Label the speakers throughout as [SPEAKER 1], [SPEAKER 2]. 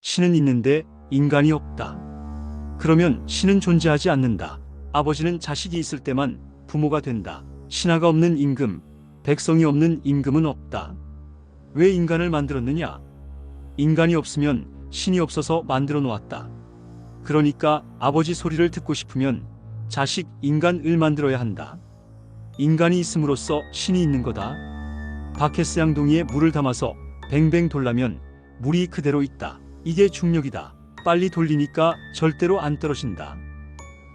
[SPEAKER 1] 신은 있는데 인간이 없다. 그러면 신은 존재하지 않는다. 아버지는 자식이 있을 때만 부모가 된다. 신하가 없는 임금, 백성이 없는 임금은 없다. 왜 인간을 만들었느냐? 인간이 없으면 신이 없어서 만들어 놓았다. 그러니까 아버지 소리를 듣고 싶으면 자식 인간을 만들어야 한다. 인간이 있음으로써 신이 있는 거다. 바케스 양동이에 물을 담아서 뱅뱅 돌라면 물이 그대로 있다. 이게 중력이다. 빨리 돌리니까 절대로 안 떨어진다.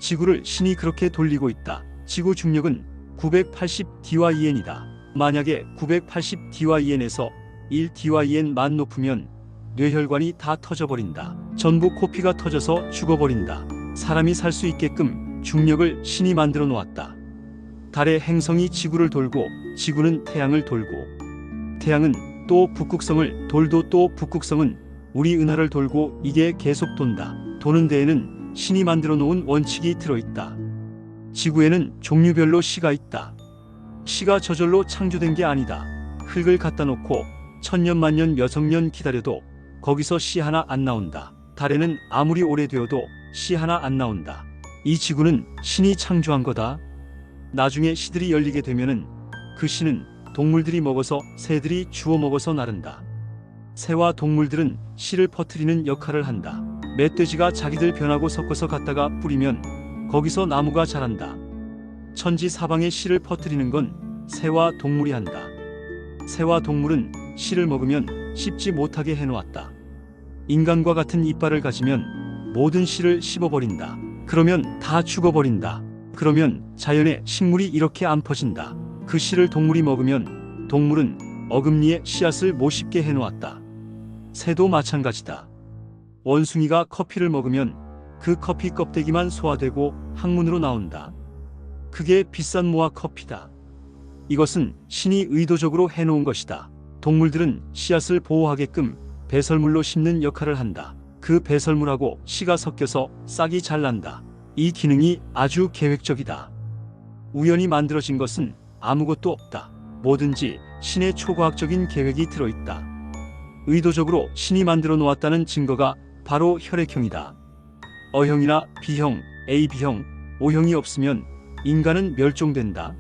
[SPEAKER 1] 지구를 신이 그렇게 돌리고 있다. 지구 중력은 980dYn이다. 만약에 980dYn에서 1dYn만 높으면 뇌혈관이 다 터져버린다. 전부 코피가 터져서 죽어버린다. 사람이 살 수 있게끔 중력을 신이 만들어 놓았다. 달의 행성이 지구를 돌고 지구는 태양을 돌고 태양은 또 북극성을 돌도 또 북극성은 우리 은하를 돌고 이게 계속 돈다. 도는 데에는 신이 만들어 놓은 원칙이 들어있다. 지구에는 종류별로 씨가 있다. 씨가 저절로 창조된 게 아니다. 흙을 갖다 놓고 천년 만년 몇억 년 기다려도 거기서 씨 하나 안 나온다. 달에는 아무리 오래되어도 씨 하나 안 나온다. 이 지구는 신이 창조한 거다. 나중에 씨들이 열리게 되면은 그 씨는 동물들이 먹어서 새들이 주워 먹어서 나른다. 새와 동물들은 씨를 퍼뜨리는 역할을 한다. 멧돼지가 자기들 변하고 섞어서 갖다가 뿌리면 거기서 나무가 자란다. 천지 사방에 씨를 퍼뜨리는 건 새와 동물이 한다. 새와 동물은 씨를 먹으면 씹지 못하게 해놓았다. 인간과 같은 이빨을 가지면 모든 씨를 씹어버린다. 그러면 다 죽어버린다. 그러면 자연의 식물이 이렇게 안 퍼진다. 그 씨를 동물이 먹으면 동물은 어금니에 씨앗을 못 씹게 해놓았다. 새도 마찬가지다. 원숭이가 커피를 먹으면 그 커피 껍데기만 소화되고 항문으로 나온다. 그게 비싼 모아 커피다. 이것은 신이 의도적으로 해놓은 것이다. 동물들은 씨앗을 보호하게끔 배설물로 씹는 역할을 한다. 그 배설물하고 씨가 섞여서 싹이 잘 난다. 이 기능이 아주 계획적이다. 우연히 만들어진 것은 아무것도 없다. 뭐든지 신의 초과학적인 계획이 들어있다. 의도적으로 신이 만들어 놓았다는 증거가 바로 혈액형이다. O형이나 B형, AB형, O형이 없으면 인간은 멸종된다.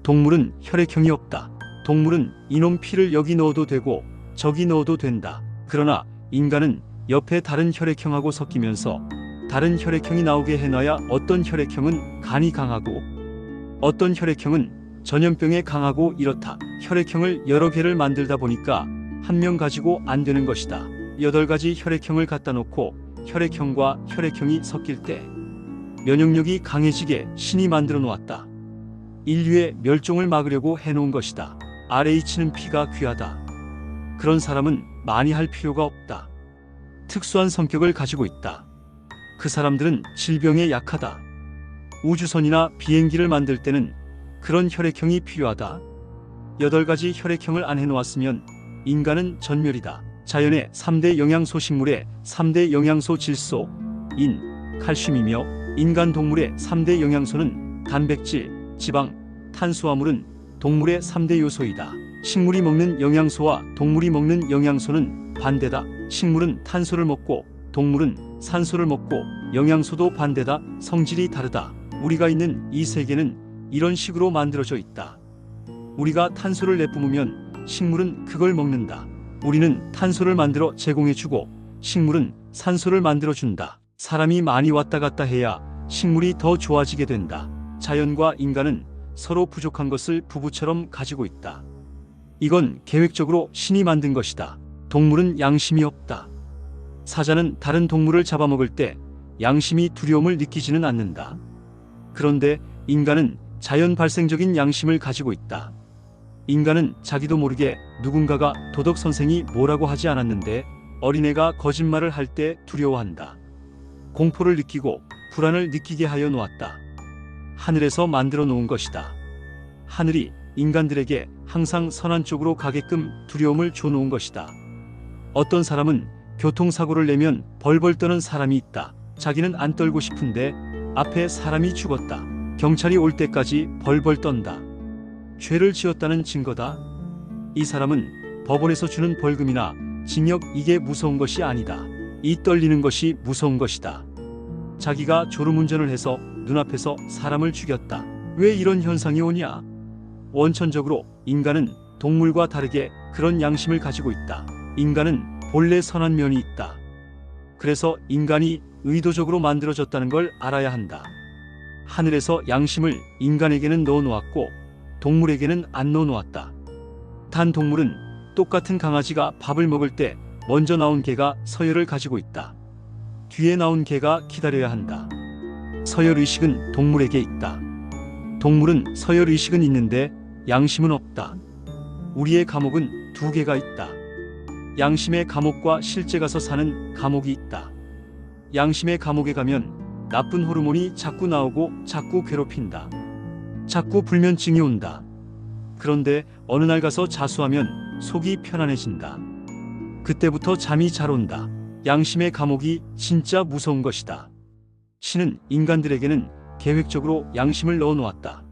[SPEAKER 1] 동물은 혈액형이 없다. 동물은 이놈 피를 여기 넣어도 되고 저기 넣어도 된다. 그러나 인간은 옆에 다른 혈액형하고 섞이면서 다른 혈액형이 나오게 해놔야 어떤 혈액형은 간이 강하고 어떤 혈액형은 전염병에 강하고 이렇다. 혈액형을 여러 개를 만들다 보니까 한 명 가지고 안 되는 것이다. 8가지 혈액형을 갖다 놓고 혈액형과 혈액형이 섞일 때 면역력이 강해지게 신이 만들어 놓았다. 인류의 멸종을 막으려고 해놓은 것이다. RH는 피가 귀하다. 그런 사람은 많이 할 필요가 없다. 특수한 성격을 가지고 있다. 그 사람들은 질병에 약하다. 우주선이나 비행기를 만들 때는 그런 혈액형이 필요하다. 8가지 혈액형을 안 해놓았으면 인간은 전멸이다. 자연의 3대 영양소 식물의 3대 영양소 질소, 인, 칼슘이며 인간 동물의 3대 영양소는 단백질, 지방, 탄수화물은 동물의 3대 요소이다. 식물이 먹는 영양소와 동물이 먹는 영양소는 반대다. 식물은 탄소를 먹고 동물은 산소를 먹고 영양소도 반대다. 성질이 다르다. 우리가 있는 이 세계는 이런 식으로 만들어져 있다. 우리가 탄소를 내뿜으면 식물은 그걸 먹는다. 우리는 탄소를 만들어 제공해주고 식물은 산소를 만들어준다. 사람이 많이 왔다 갔다 해야 식물이 더 좋아지게 된다. 자연과 인간은 서로 부족한 것을 부부처럼 가지고 있다. 이건 계획적으로 신이 만든 것이다. 동물은 양심이 없다. 사자는 다른 동물을 잡아먹을 때 양심이 두려움을 느끼지는 않는다. 그런데 인간은 자연 발생적인 양심을 가지고 있다. 인간은 자기도 모르게 누군가가 도덕 선생이 뭐라고 하지 않았는데 어린애가 거짓말을 할 때 두려워한다. 공포를 느끼고 불안을 느끼게 하여 놓았다. 하늘에서 만들어 놓은 것이다. 하늘이 인간들에게 항상 선한 쪽으로 가게끔 두려움을 줘 놓은 것이다. 어떤 사람은 교통사고를 내면 벌벌 떠는 사람이 있다. 자기는 안 떨고 싶은데 앞에 사람이 죽었다. 경찰이 올 때까지 벌벌 떤다. 죄를 지었다는 증거다. 이 사람은 법원에서 주는 벌금이나 징역 이게 무서운 것이 아니다. 이 떨리는 것이 무서운 것이다. 자기가 졸음운전을 해서 눈앞에서 사람을 죽였다. 왜 이런 현상이 오냐? 원천적으로 인간은 동물과 다르게 그런 양심을 가지고 있다. 인간은 본래 선한 면이 있다. 그래서 인간이 의도적으로 만들어졌다는 걸 알아야 한다. 하늘에서 양심을 인간에게는 넣어놓았고 동물에게는 안 넣어놓았다. 단 동물은 똑같은 강아지가 밥을 먹을 때 먼저 나온 개가 서열을 가지고 있다. 뒤에 나온 개가 기다려야 한다. 서열의식은 동물에게 있다. 동물은 서열의식은 있는데 양심은 없다. 우리의 감옥은 두 개가 있다. 양심의 감옥과 실제 가서 사는 감옥이 있다. 양심의 감옥에 가면 나쁜 호르몬이 자꾸 나오고 자꾸 괴롭힌다. 자꾸 불면증이 온다. 그런데 어느 날 가서 자수하면 속이 편안해진다. 그때부터 잠이 잘 온다. 양심의 감옥이 진짜 무서운 것이다. 신은 인간들에게는 계획적으로 양심을 넣어 놓았다.